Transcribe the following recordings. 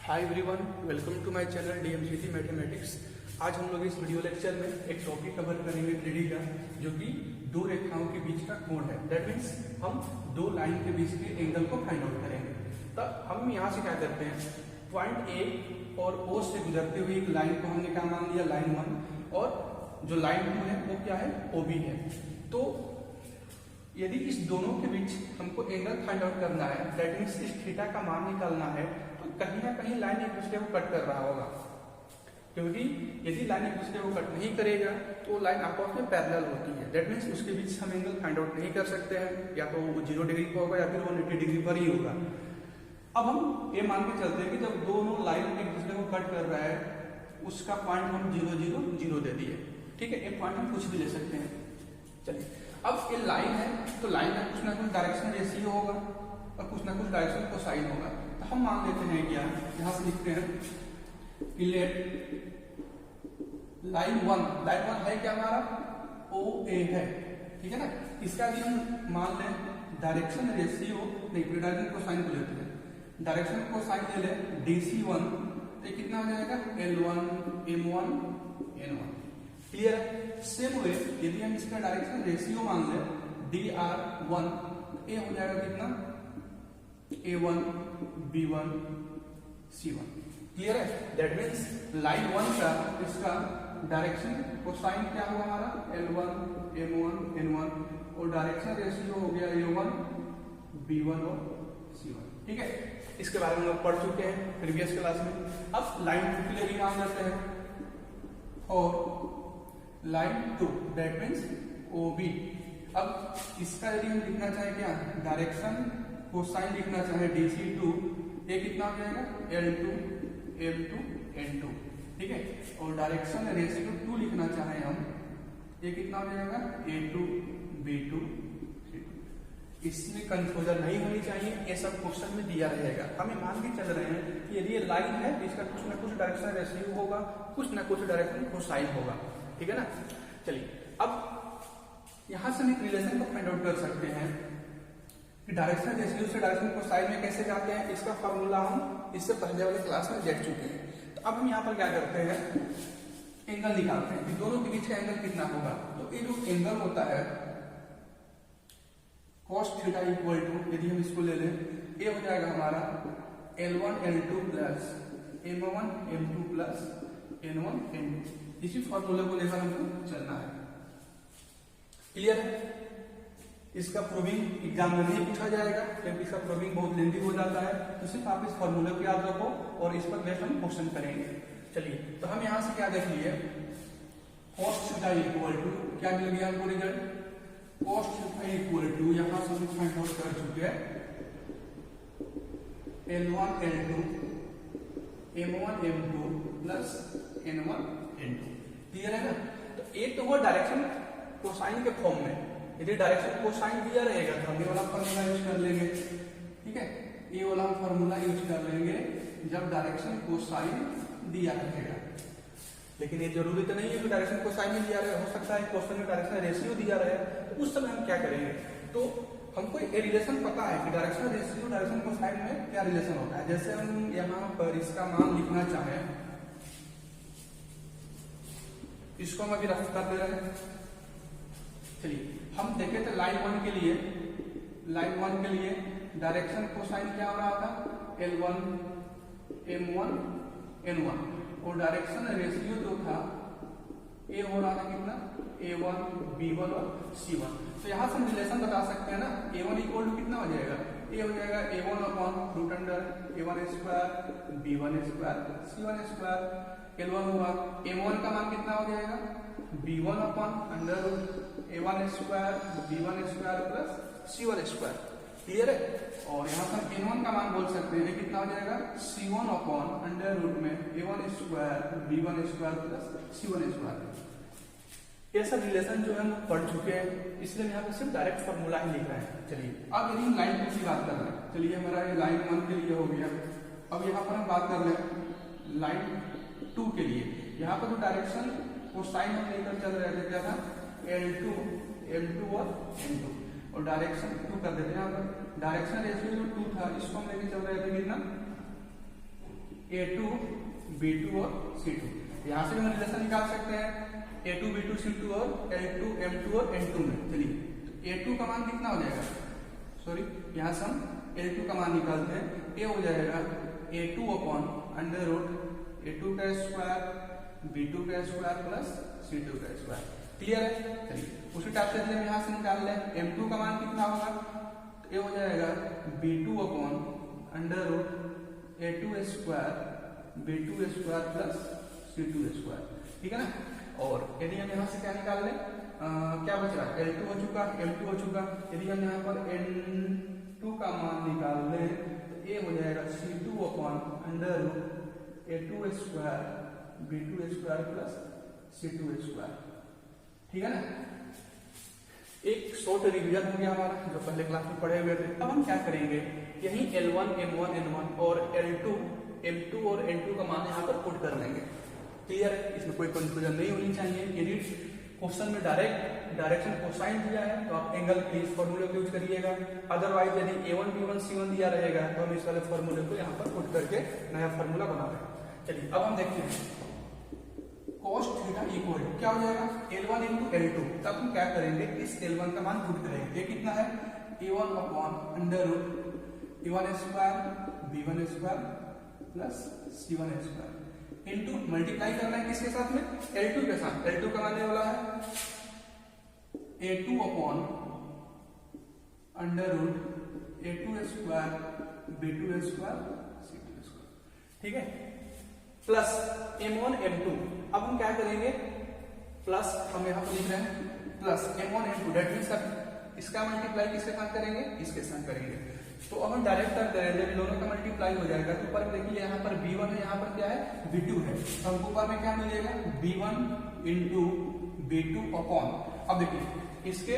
Hi everyone, welcome to my channel DMCT mathematics. आज हम लोग इस वीडियो लेक्चर में एक टॉपिक कवर करेंगे 3D का, जो कि दो रेखाओं के बीच का कोण है। दैट मीन्स हम दो लाइन के बीच के एंगल को फाइंड आउट करेंगे। तो हम यहाँ से क्या करते हैं, पॉइंट ए और ओ से गुजरते हुए एक लाइन को हमने क्या मान लिया, लाइन 1, और जो लाइन 2 है वो क्या है, OB है। तो यदि इस दोनों के बीच हमको एंगल फाइंड आउट करना है, दैट मीन्स इस थीटा का मान निकालना है, तो कहीं ना कहीं लाइन एक दूसरे को कट कर रहा होगा। क्योंकि यदि लाइन एक दूसरे को कट नहीं करेगा तो लाइन आपस में पैरेलल होती है। दैट मीन्स उसके बीच हम एंगल फाइंड आउट नहीं कर सकते हैं, या तो वो 0 डिग्री पर होगा या फिर 180 डिग्री पर ही होगा। अब हम ये मान के चलते हैं कि जब दोनों लाइन एक दूसरे को कट कर रहा है, उसका पॉइंट हम 0 0 0 दे दिए। ठीक है, एक पॉइंट हम कुछ भी ले सकते हैं। चलिए, अब ये लाइन है तो लाइन में कुछ ना कुछ डायरेक्शन रेशियो होगा और कुछ ना कुछ डायरेक्शन कोसाइन होगा। तो हम मान लेते हैं क्या, यहां से लिखते हैं कि लेट लाइन 1 है क्या हमारा, OA है। ठीक है ना, इसका भी हम मान लें डायरेक्शन रेशियो, नहीं फिर डायरेक्शन कोसाइन को लेते हैं, डायरेक्शन कोसाइन ले लें DC1, तो कितना हो जाएगा, L1 M1 N1। क्लियर है। सेम वे यदि हम इसका डायरेक्शन रेशियो मान लें DR1, तो ये हो जाएगा कितना, A1 B1 C1। क्लियर है। दैट मीन्स लाइन 1 का इसका डायरेक्शन कोसाइन क्या होगा हमारा, L1 M1 N1, और डायरेक्शन रेशियो हो गया A1 B1 और C1। ठीक है, इसके बारे में हम पढ़ चुके हैं प्रीवियस क्लास में। अब लाइन 2 के लिए भी मान लेते हैं, और लाइन 2 दैट मीन्स OB। अब इसका यदि हम लिखना चाहे क्या, डायरेक्शन कोसाइन लिखना चाहे DC2, ये कितना हो जाएगा, L2 M2 N2। ठीक है, और डायरेक्शन रेशियो 2 लिखना चाहे हम, ये कितना हो जाएगा, A2 B2 C2। इसमें कंफ्यूजन नहीं होनी चाहिए, ये सब क्वेश्चन में दिया रहेगा। हमें मान के चल रहे हैं कि यदि ये लाइन है तो इसका कुछ ना कुछ डायरेक्शन रेशियो होगा, कुछ ना कुछ डायरेक्शन कोसाइन होगा। ठीक है ना। चलिए, अब यहां से हम एक रिलेशन को फाइंड आउट कर सकते हैं कि डायरेक्शन रेशियो से डायरेक्शन कोसाइन में कैसे जाते हैं। इसका फॉर्मूला हम इससे पहले वाले क्लास में देख चुके हैं। तो अब हम यहाँ पर क्या करते हैं, एंगल निकालते हैं कि दोनों के बीच का एंगल कितना होगा। तो ये जो एंगल होता है cos थीटा इक्वल टू, यदि हम इसको ले लें, ये हो जाएगा हमारा L1 L2 plus M1 M2 plus N1 N2। इसी फॉर्मूले को लेकर हमको चलना है। क्लियर है। इसका प्रूविंग एग्जाम में नहीं पूछा जाएगा क्योंकि इसका प्रूविंग बहुत लेंथी हो जाता है, तो सिर्फ आप इस फॉर्मूले को याद रखो और इस पर बेस्ड हम क्वेश्चन करेंगे। चलिए, तो हम यहां से क्या देख लिए, cos थीटा इक्वल टू क्या मिल गया हमको result, cos theta equal to, यहां से हम फाइंड आउट कर चुके हैं L1 L2 M1 M2 plus N1 N2। Clear है ना। तो एक तो वो डायरेक्शन कोसाइन के फॉर्म में, यदि डायरेक्शन कोसाइन दिया रहेगा तो हम ये वाला फॉर्मूला यूज कर लेंगे। ठीक है, ये वाला फॉर्मूला यूज कर लेंगे जब डायरेक्शन कोसाइन दिया रहेगा। लेकिन ये जरूरी तो नहीं है कि डायरेक्शन कोसाइन ही दिया रहे, हो सकता है क्वेश्चन में डायरेक्शन रेशियो दिया रहे, तो उस समय हम क्या करेंगे, तो हमको ये रिलेशन पता है कि डायरेक्शन रेशियो डायरेक्शन कोसाइन में क्या रिलेशन होता है। जैसे हम यहाँ पर इसका मान लिखना चाहें, इसको हम अभी रफ कर दे रहे हैं। चलिए, हम देखे थे लाइन 1 के लिए डायरेक्शन कोसाइन क्या हो रहा था, L1 M1 N1, और डायरेक्शन रेशियो जो था ये हो रहा था कितना, A1 B1 और C1। तो यहां से हम रिलेशन बता सकते हैं ना, A1 इक्वल टू कितना हो जाएगा, ये हो जाएगा A1 upon root under A1 square B1 square C1 square. L1 हुआ, M1 का मान कितना हो जाएगा, B1 upon under root A1 square B1 square plus C1 square. Clear है। और यहाँ पर N1 का मान बोल सकते हैं, कितना हो जाएगा, C1 अपॉन अंडर रूट में A1 square B1 square plus C1 square. ये सब रिलेशन जो है हम पढ़ चुके हैं, इसलिए यहाँ पे सिर्फ डायरेक्ट फॉर्मूला ही लिख रहे हैं। चलिए, अब यदि हम लाइन 2 की बात कर रहे हैं, चलिए हमारा ये लाइन 1 के लिए हो गया। अब यहाँ पर हम बात कर रहे हैं लाइन 2 के लिए। यहाँ पर जो डायरेक्शन कोसाइन हम लेकर चल रहे थे क्या था, L2 M2 और N2, और डायरेक्शन 2 कर देते हैं। यहाँ पर डायरेक्शन रेशियो जो 2 था, इसको हम लेके चल रहे थे कितना, A2 B2 और C2। यहां से भी हम रिलेशन निकाल सकते हैं A2 B2 C2 और L2 M2 और N2 में। चलिए तो A2 का मान कितना हो जाएगा, सॉरी यहां से हम L2 का मान निकालते हैं। ये हो जाएगा A2 upon under root A2 का स्क्वायर B2 का स्क्वायर प्लस C2 का स्क्वायर। क्लियर है? चलिए उसी टाइप से हम यहां से निकाल लें M2 का मान कितना होगा, तो ये हो जाएगा B2 upon under root A2 square B2 square plus C2 square. ठीक है ना। और यदि हम यहाँ से क्या निकाल लें, क्या बच रहा है, L2 हो चुका, M2 हो चुका। यदि हम यहाँ पर N2 का मान निकाल लें तो ये हो जाएगा C2 upon under root A2 square B2 square plus C2 square. ठीक है ना। एक शॉर्ट रिवीजन हो गया हमारा जो पहले क्लास में पढ़े हुए थे। अब हम क्या करेंगे, यही L1 M1 N1 और L2 M2 और N2 का मान यहाँ पर पुट कर लेंगे। क्लियर है? इसमें कोई कंफ्यूजन नहीं होनी चाहिए। यदि क्वेश्चन में डायरेक्शन कोसाइन दिया है तो आप एंगल के इस फॉर्मूले को यूज करिएगा। अदरवाइज यदि A1 B1 C1 दिया रहेगा तो हम इस वाले फॉर्मूले को यहाँ पर पुट करके नया फॉर्मूला बना रहे हैं। चलिए अब हम देखते हैं cos थीटा इक्वल क्या हो जाएगा L1 into L2। तब हम क्या करेंगे, इस L1 का मान पुट करेंगे। ये कितना है A1 upon under root A1 square B1 square plus C1 square into multiply करना है किसके साथ में, L2 के साथ। L2 का आने वाला है A2 upon under root A2 square B2 square C2 square. ठीक है, प्लस M1 M2। अब हम क्या करेंगे, प्लस हम यहाँ पर लिख रहे हैं plus M1 M2 that means इसका मल्टीप्लाई किसके साथ करेंगे, इसके साथ करेंगे। तो अब हम डायरेक्ट कर दे रहे हैं, जब दोनों का मल्टीप्लाई हो जाएगा तो ऊपर देखिए यहाँ पर B1 है, यहाँ पर क्या है B2 है। तो हमको ऊपर में क्या मिलेगा B1 इंटू B2 अपॉन, अब देखिए इसके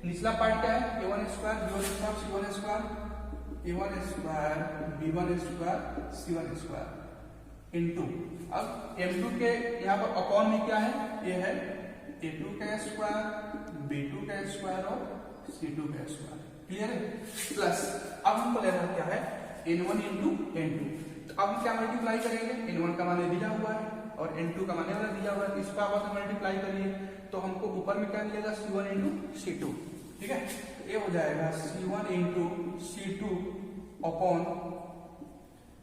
निचला पार्ट क्या है A1 square B1 square C1 square A1 square B1 square C1 square into, अब M2 के यहाँ पर अपॉन में क्या है, ये है A2 का स्क्वायर B2 का स्क्वायर और C2 का स्क्वायर। क्लियर है? प्लस अब हमको लेना क्या है N1 इंटू N2। तो अब हम क्या मल्टीप्लाई करेंगे, N1 का मान दिया हुआ है और N2 का मान दिया हुआ है, इसको आप मल्टीप्लाई करिए तो हमको ऊपर में क्या मिलेगा C1 इंटू C2। ठीक है, तो ये हो जाएगा C1 into C2 upon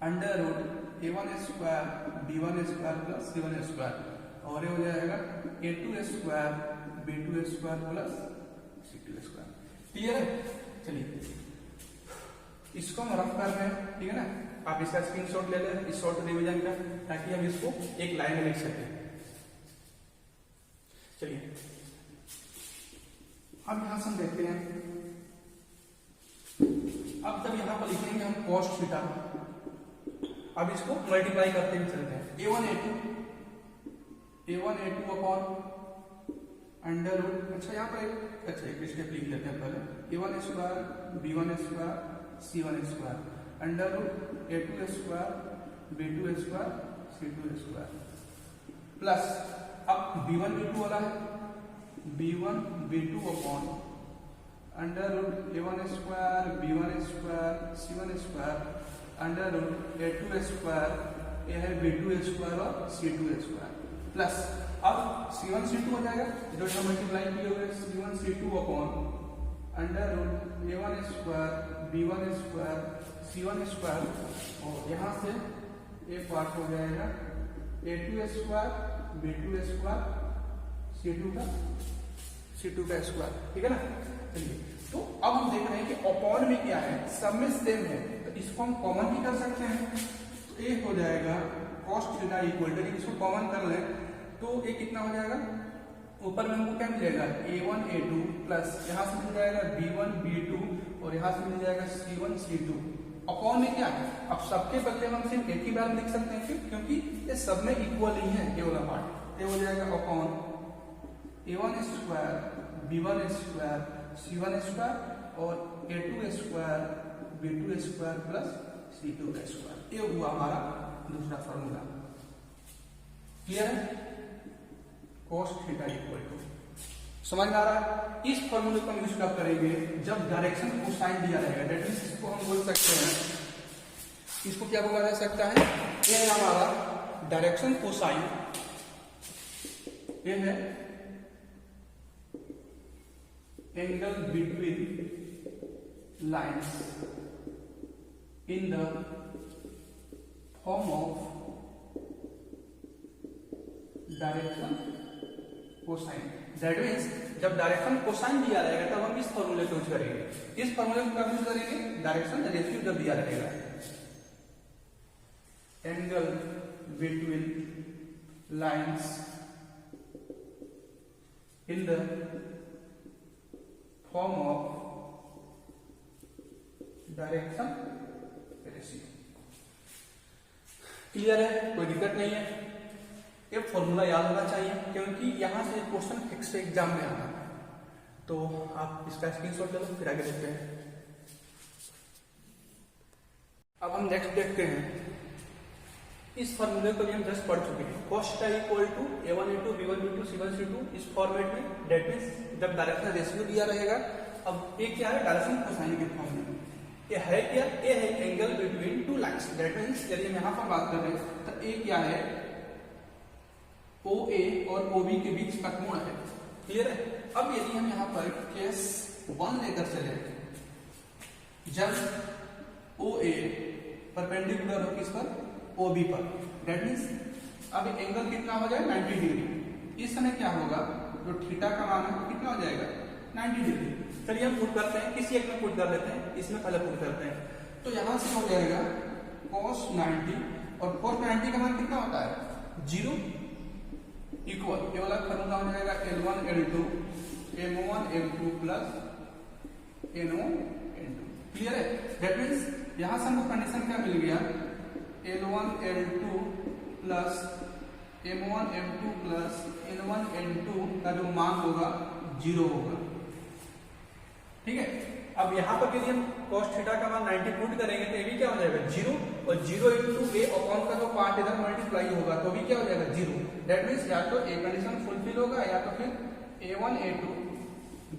under root A1 square B1 square plus C1 square और ये हो जाएगा A2 square B2 square plus C2 square. Clear है? चलिए इसको हम रफ कर रहे हैं। ठीक है ना, आप इसका स्क्रीनशॉट ले लें इस शॉर्ट रिवीजन का, ताकि हम इसको एक लाइन में लिख सकें। चलिए अब यहां से हम देखते हैं, अब जब यहां पर लिखेंगे हम cos थीटा, अब इसको मल्टीप्लाई करते हुए चलते हैं A1 A2 upon under root, अच्छा यहाँ पर एक स्टेप लिख लेते हैं पहले A1 square B1 square C1 square under root A2 square B2 square C2 square plus अब B1 B2 वाला है B1 B2 upon under root A1 square B1 square C1 square under root A2 square, ये है B2 square और C2 square plus अब C1 C2 हो जाएगा जो मल्टीप्लाई किए हुए C1 C2 upon under root A1 square B1 square C1 square और यहाँ से एक पार्ट हो जाएगा A2 square B2 square C2 का स्क्वायर। ठीक है ना। चलिए तो अब हम देख रहे हैं कि अपॉन में क्या है, सब में सेम है, तो इसको हम कॉमन भी कर सकते हैं। तो ये हो जाएगा cos थीटा इक्वल टू, इसको कॉमन कर लें तो ये कितना हो जाएगा, ऊपर में हमको क्या मिलेगा A1 A2 प्लस यहाँ से मिल जाएगा B1 B2 और यहाँ से मिल जाएगा C1 C2। अपॉन में क्या है, अब सबके बदले हम सिर्फ एक ही बार लिख सकते हैं क्योंकि ये सब में इक्वल ही है ये वाला पार्ट। ये हो जाएगा upon A1 square B1 square C1 square और A2 square B2 square plus C2 का स्क्वायर। ये हुआ हमारा दूसरा फॉर्मूला। क्लियर है? cos थीटा इक्वल टू, समझ में आ रहा है? इस फॉर्मूले को हम यूज कब करेंगे, जब डायरेक्शन कोसाइन दिया रहेगा। दैट मींस इसको हम बोल सकते हैं, इसको क्या बोला जा सकता है ये है हमारा डायरेक्शन कोसाइन, ये है angle between lines in the form of direction cosine. That means जब डायरेक्शन कोसाइन दिया रहेगा तब हम इस फॉर्मूले को यूज करेंगे। इस फॉर्मूले को कब यूज करेंगे? डायरेक्शन रेशियो जब दिया रहेगा, angle between lines in the form of direction ratio. Clear है? कोई दिक्कत नहीं है। ये फॉर्मूला याद होना चाहिए क्योंकि यहां से क्वेश्चन फिक्स एग्जाम में आना है। तो आप इसका स्क्रीनशॉट ले लो, फिर आगे देखते हैं। अब हम नेक्स्ट देखते हैं। इस फॉर्मूले को भी हम जस्ट पढ़ चुके हैं। cos θ equal to a1 a2 b1 b2 c1 c2 इस फॉर्मेट में। दैट मींस जब डायरेक्शन रेशियो दिया रहेगा, अब ये क्या है? डायरेक्शन कोसाइन के फॉर्म में। ये है क्या? ये है angle between two lines. That means चलिए हम यहां पर बात कर रहे हैं तो ये क्या है? OA और OB के बीच का कोण है। क्लियर है? अब यदि हम यहां पर केस 1 लेकर चले, जब OA परपेंडिकुलर हो किस पर? OB पर। दैट मींस अब एंगल कितना हो जाए? 90 डिग्री। इस समय क्या होगा? जो थीटा का मान है कितना हो जाएगा? 90 डिग्री। चलिए हम पुट करते हैं, किसी एक में पुट कर लेते हैं, इसमें पहले पुट करते हैं। तो यहां से हो जाएगा cos 90 और cos 90 का मान कितना होता है? 0 इक्वल, ये वाला फॉर्मूला हो जाएगा L1 L2 M1 M2 plus N1 N2। Clear है? दैट मींस यहां से हमको कंडीशन क्या मिल गया? L1 L2 plus M1 M2 plus N1 N2 का जो मान होगा 0 होगा। ठीक है? अब यहां पर यदि हम cos थीटा का मान 90 पुट करेंगे तो ये भी क्या हो जाएगा? 0 और 0 इंटू a अपॉन का जो पार्ट इधर मल्टीप्लाई होगा तो भी क्या हो जाएगा? 0। दैट मींस या तो ए कंडीशन फुलफिल होगा या तो फिर a1 a2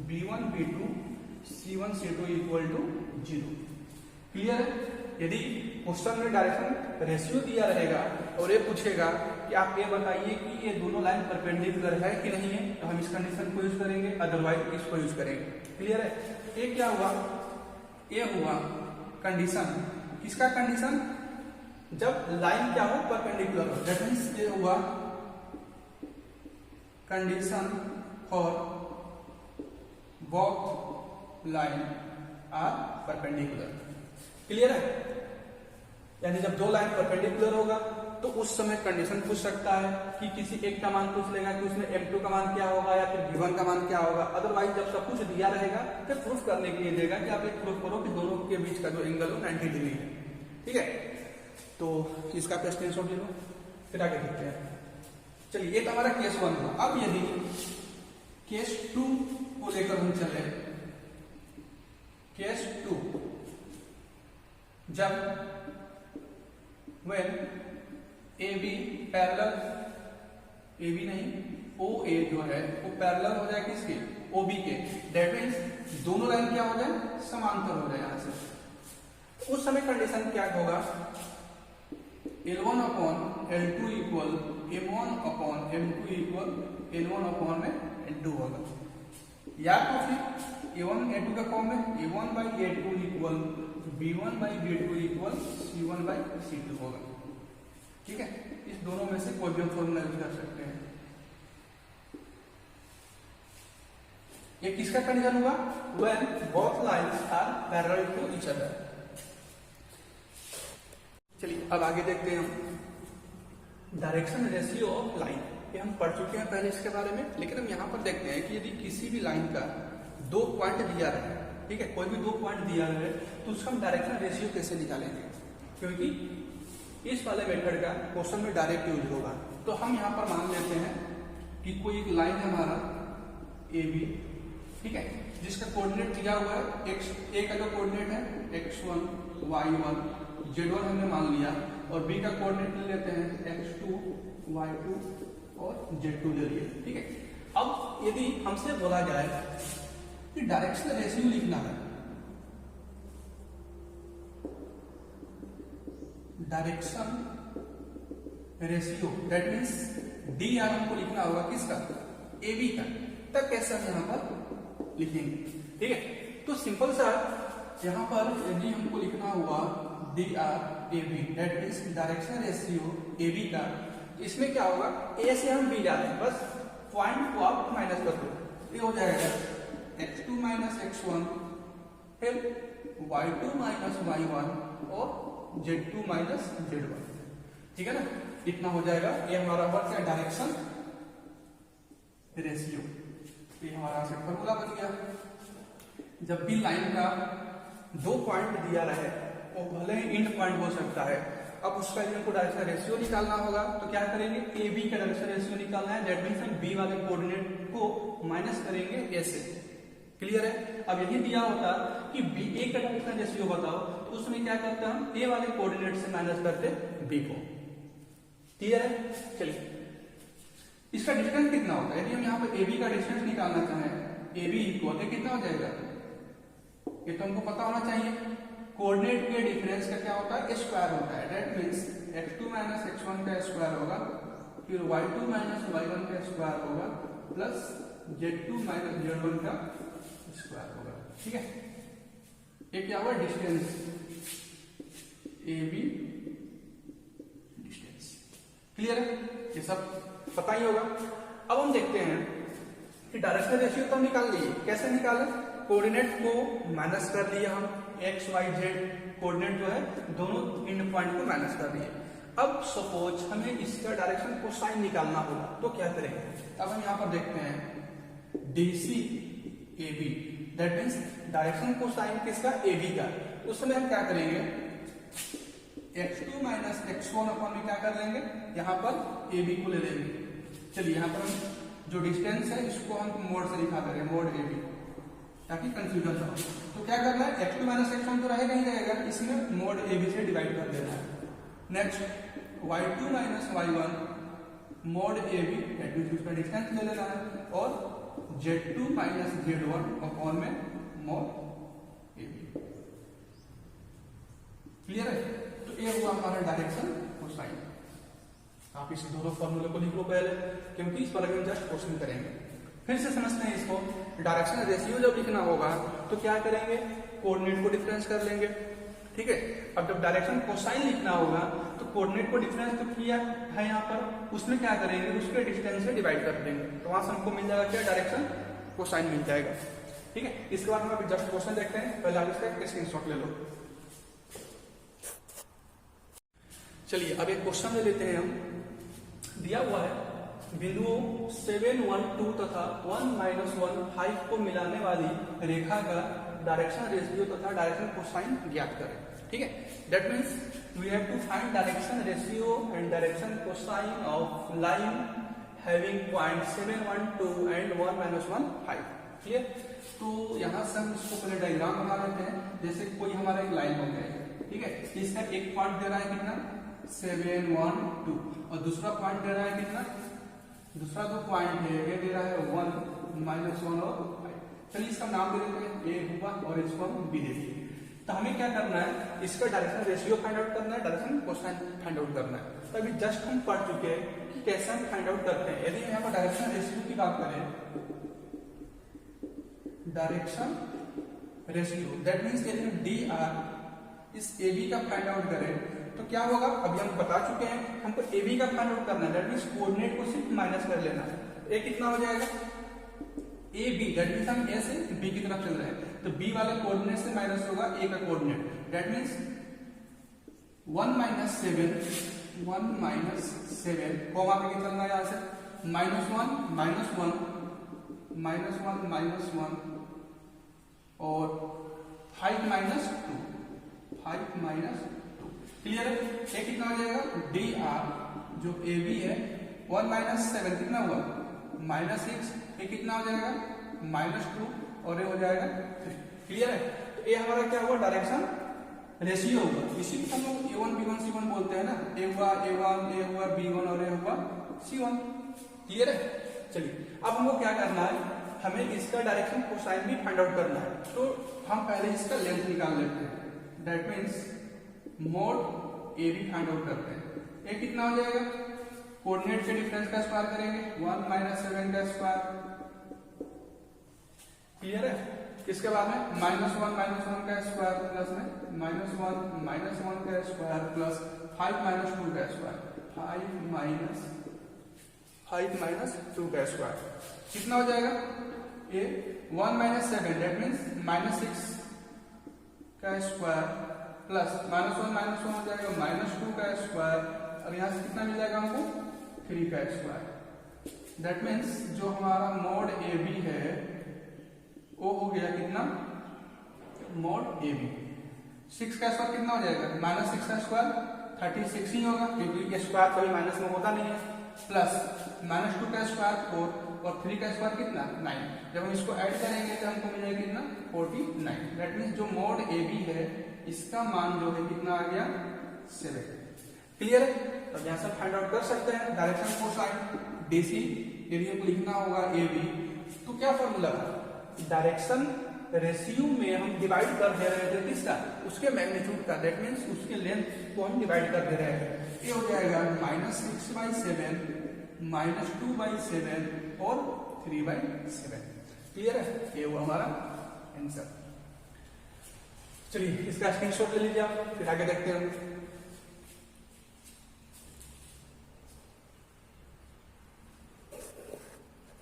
b1 b2 c1 c2 equal to 0। Clear है? यदि क्वेश्चन में डायरेक्शन रेशियो दिया रहेगा और ये पूछेगा कि आप ये बताइए कि ये दोनों लाइन परपेंडिकुलर है कि नहीं है, तो हम इस कंडीशन को यूज करेंगे, अदरवाइज इसको यूज करेंगे। क्लियर है? ये क्या हुआ? ये हुआ कंडीशन। किसका कंडीशन? जब लाइन क्या हो? परपेंडिकुलर हो। दैट मींस ये हुआ condition for both line are perpendicular. Clear है? यानी जब दो लाइन परपेंडिकुलर होगा तो उस समय कंडीशन पूछ सकता है कि किसी एक का मान पूछ लेगा कि उसमें M2 का मान क्या होगा या फिर V1 का मान क्या होगा। अदरवाइज जब सब कुछ दिया रहेगा फिर प्रूफ करने के लिए देगा कि आप एक प्रूफ करो कि दोनों के बीच का जो एंगल हो 90 डिग्री है। ठीक है? तो इसका स्क्रीनशॉट ले लो, फिर आगे देखते हैं। चलिए, ये तो हमारा केस 1 हुआ। अब यदि केस 2 को लेकर हम चले, केस 2 जब when AB पैरेलल, AB नहीं OA जो है वो पैरेलल हो जाए किसके? OB के। दैट मीन्स दोनों लाइन क्या हो जाए? समांतर हो जाए। यहां से उस समय कंडीशन क्या होगा? L1 upon L2 equal M1 upon M2 equal N1 upon N2 होगा। या तो फिर A1 A2 का फॉर्म में A1 by A2 equal B1 by B2 equal C1 by C2 होगा। ठीक है? इस दोनों में से कोई भी फॉर्मूला यूज कर सकते हैं। ये किसका कंडीशन हुआ? When both lines are parallel to each other। चलिए अब आगे देखते हैं हम डायरेक्शन रेशियो ऑफ लाइन। ये हम पढ़ चुके हैं पहले इसके बारे में, लेकिन हम यहाँ पर देखते हैं कि यदि किसी भी लाइन का 2 पॉइंट दिया रहे, ठीक है, कोई भी 2 पॉइंट दिया रहे तो उसका हम डायरेक्शन रेशियो कैसे निकालेंगे? क्योंकि इस वाले मेथड का क्वेश्चन में डायरेक्ट यूज होगा। तो हम यहाँ पर मान लेते हैं कि कोई एक लाइन है हमारा AB, ठीक है, जिसका कोऑर्डिनेट दिया हुआ है x, A का जो कोऑर्डिनेट है x1 y1 z1 हमने मान लिया, और B का कोऑर्डिनेट ले लेते हैं x2 y2 और z2 ले लिए। ठीक है? अब यदि हमसे बोला जाए कि डायरेक्शन रेशियो लिखना है, direction ratio, that means D R हमको लिखना होगा किसका, ए बी का। तब कैसे हम यहाँ पर लिखेंगे, ठीक है। तो सिंपल सा यहाँ पर यदि हमको लिखना हुआ D R A B, that means direction ratio A B का, इसमें क्या होगा, ए से हम बी जाते हैं, बस पॉइंट को आप माइनस कर दो, ये हो जाएगा x2 माइनस x1 फिर y2 माइनस y1 और z2 माइनस z1, ठीक है ना। इतना हो जाएगा, ये हमारा हुआ क्या, डायरेक्शन रेशियो। ये हमारा फॉर्मूला बन गया। जब भी लाइन का दो पॉइंट दिया रहे, वो भले ही एंड पॉइंट हो सकता है, अब उसका लिए हमको डायरेक्शन रेशियो निकालना होगा, तो क्या करेंगे, ए बी का डायरेक्शन रेशियो निकालना है, दैट मीन्स हम बी वाले कोऑर्डिनेट को माइनस करेंगे ए से। क्लियर है। अब यही दिया होता कि बी ए का डायरेक्शन रेशियो बताओ, तो उसमें क्या करते हैं, हम ए वाले कोऑर्डिनेट से माइनस करते बी को। क्लियर है। चलिए, इसका डिस्टेंस कितना होता है, यदि हम यहाँ पर ए बी का डिस्टेंस निकालना चाहें, ए बी इक्वल कितना हो जाएगा, ये तो हमको पता होना चाहिए। कोऑर्डिनेट के डिफरेंस का क्या होता है, स्क्वायर होता है, that means x2 minus x1 का स्क्वायर होगा, फिर y2 माइनस y1 का स्क्वायर होगा, प्लस z2 माइनस z1 का स्क्वायर होगा, ठीक है। ये क्या हुआ, distance A B distance. Clear है, ये सब पता ही होगा। अब हम देखते हैं कि डायरेक्शन रेशियो तो हम निकाल लिए, कैसे निकाले, कोऑर्डिनेट को माइनस कर लिया हम, एक्स वाई जेड कोऑर्डिनेट जो है दोनों एंड पॉइंट को माइनस कर दिए। अब सपोज हमें इसका डायरेक्शन कोसाइन निकालना होगा, तो क्या करेंगे, अब हम यहाँ पर देखते हैं DC A B, that means direction cosine किसका, ए बी का। उस समय हम क्या करेंगे, x2 माइनस x1 अपन में क्या कर लेंगे, यहाँ पर ए बी को ले लेंगे। चलिए, यहाँ पर हम जो डिस्टेंस है इसको हम मोड से लिखा करें, मोड ए बी, ताकि कंफ्यूजन ना हो। तो क्या करना है, x2 माइनस x1 तो रहेगा ही रहेगा, इसमें मोड ए बी से डिवाइड कर देना है। Next y2 minus y1 mod A B, that means उसका डिस्टेंस ले लेना है, और z2 माइनस z1 अपॉन में मोड ए बी। क्लियर है। तो ये हुआ हमारा डायरेक्शन कोसाइन। आप इस दोनों फॉर्मूले को लिख लो पहले, क्योंकि इस पर अगर जस्ट क्वेश्चन करेंगे। फिर से समझते हैं इसको, डायरेक्शन रेशियो जब लिखना होगा तो क्या करेंगे, कोऑर्डिनेट को डिफरेंस कर लेंगे, ठीक है। अब जब डायरेक्शन कोसाइन लिखना होगा तो कोऑर्डिनेट को डिफरेंस तो किया है यहाँ पर, उसमें क्या करेंगे, उसके डिस्टेंस से डिवाइड कर देंगे, तो वहां से हमको मिल जाएगा क्या, डायरेक्शन कोसाइन मिल जाएगा, ठीक है। इसके बाद हम अभी जस्ट क्वेश्चन देखते हैं, पहले आप इसका स्क्रीनशॉट ले लो। चलिए, अब एक क्वेश्चन ले लेते हैं हम। दिया हुआ है बिंदुओं 7, 1, 2 तथा 1, -1, 5 को मिलाने वाली रेखा का डायरेक्शन रेशियो तथा डायरेक्शन कोसाइन ज्ञात करें, ठीक है। That means we have to find direction ratio and direction cosine of line having point 7, 1, 2 and 1, -1, 5। Clear. तो यहां से हम इसको पहले डायग्राम बना लेते हैं। जैसे कोई हमारा एक लाइन हो गया, ठीक है, इसका एक पॉइंट दे रहा है कितना, 7, 1, 2, और दूसरा पॉइंट दे रहा है कितना, दूसरा जो पॉइंट है ये दे रहा है 1, -1 और 5। चलिए इसका नाम दे देते हैं, ए हुआ, और इसको हम बी दे दिए। तो हमें क्या करना है, इसका डायरेक्शन रेशियो फाइंड आउट करना है, डायरेक्शन कोसाइन फाइंड आउट करना है। तो अभी जस्ट हम पढ़ चुके हैं कि कैसे हम फाइंड आउट करते हैं। यदि यहाँ पर डायरेक्शन रेशियो की बात करें, डायरेक्शन रेशियो दैट मीन्स यदि हम डी आर इस ए बी का फाइंड आउट करें तो क्या होगा, अभी हम बता चुके हैं, हमको ए बी का फाइंड आउट करना है, दैट मीन्स कोऑर्डिनेट को सिर्फ माइनस कर लेना है। ए कितना हो जाएगा, ए बी, दैट मीन्स हम ए से बी की तरफ चल रहे हैं, तो बी वाले कोऑर्डिनेट से माइनस होगा ए का कोऑर्डिनेट, दैट मीन्स 1 - 7, 1 - 7 कॉमा में चलना है यहाँ से, -1 -1 -1 -1 और 5 -2 5 -2। क्लियर है। ये कितना हो जाएगा, डी आर जो ए बी है, 1 - 7 कितना हुआ, -6, ये कितना हो जाएगा, -2, और ये हो जाएगा 3। क्लियर है। तो ये हमारा क्या हुआ, डायरेक्शन रेशियो होगा। इसी को हम लोग A1 B1 C1 बोलते हैं ना, ए हुआ A1, ए हुआ B1 और ए हुआ C1। क्लियर है। चलिए, अब हमको क्या करना है, हमें इसका डायरेक्शन कोसाइन भी फाइंड आउट करना है। तो हम पहले इसका लेंथ निकाल लेते हैं, that means mod A B find out करते हैं। ये कितना हो जाएगा, कोऑर्डिनेट के डिफरेंस का स्क्वायर करेंगे 1 माइनस 7 का स्क्वायर, क्लियर है। इसके बाद में -1 का स्क्वायर प्लस में -1 का स्क्वायर प्लस 5 - 2 का स्क्वायर, 5 माइनस 2 का स्क्वायर कितना हो जाएगा, ये 1 - 7 दैट मीन्स -6 का स्क्वायर प्लस -1 हो जाएगा -2 का स्क्वायर, और यहाँ से कितना मिल जाएगा हमको 3 का स्क्वायर। दैट मीन्स जो हमारा मोड ए बी है वो हो गया कितना, मोड ए बी। 6 का स्क्वायर कितना हो जाएगा, -6 का स्क्वायर 36 ही होगा क्योंकि स्क्वायर कभी माइनस में होता नहीं है, प्लस -2 का स्क्वायर 4 और 3 का स्क्वायर कितना 9। जब हम इसको ऐड करेंगे तो हमको मिलेगा कितना 49। दैट मीन्स जो मोड ए बी है इसका मान जो है कितना आ गया 7। क्लियर है। तो यहाँ से फाइंड आउट कर सकते हैं डायरेक्शन कोसाइन डीसी, यदि हमको लिखना होगा ए बी तो क्या फॉर्मूला था, डायरेक्शन रेशियो में हम डिवाइड कर दे रहे थे किसका, उसके मैग्नीट्यूड का, दैट मीन्स उसके लेंथ को हम डिवाइड कर दे रहे हैं। ये हो जाएगा -6/7 -2/7 और 3/7। क्लियर है, ये वो हमारा आंसर। चलिए इसका स्क्रीनशॉट ले लीजिए आप, फिर आगे देखते हैं।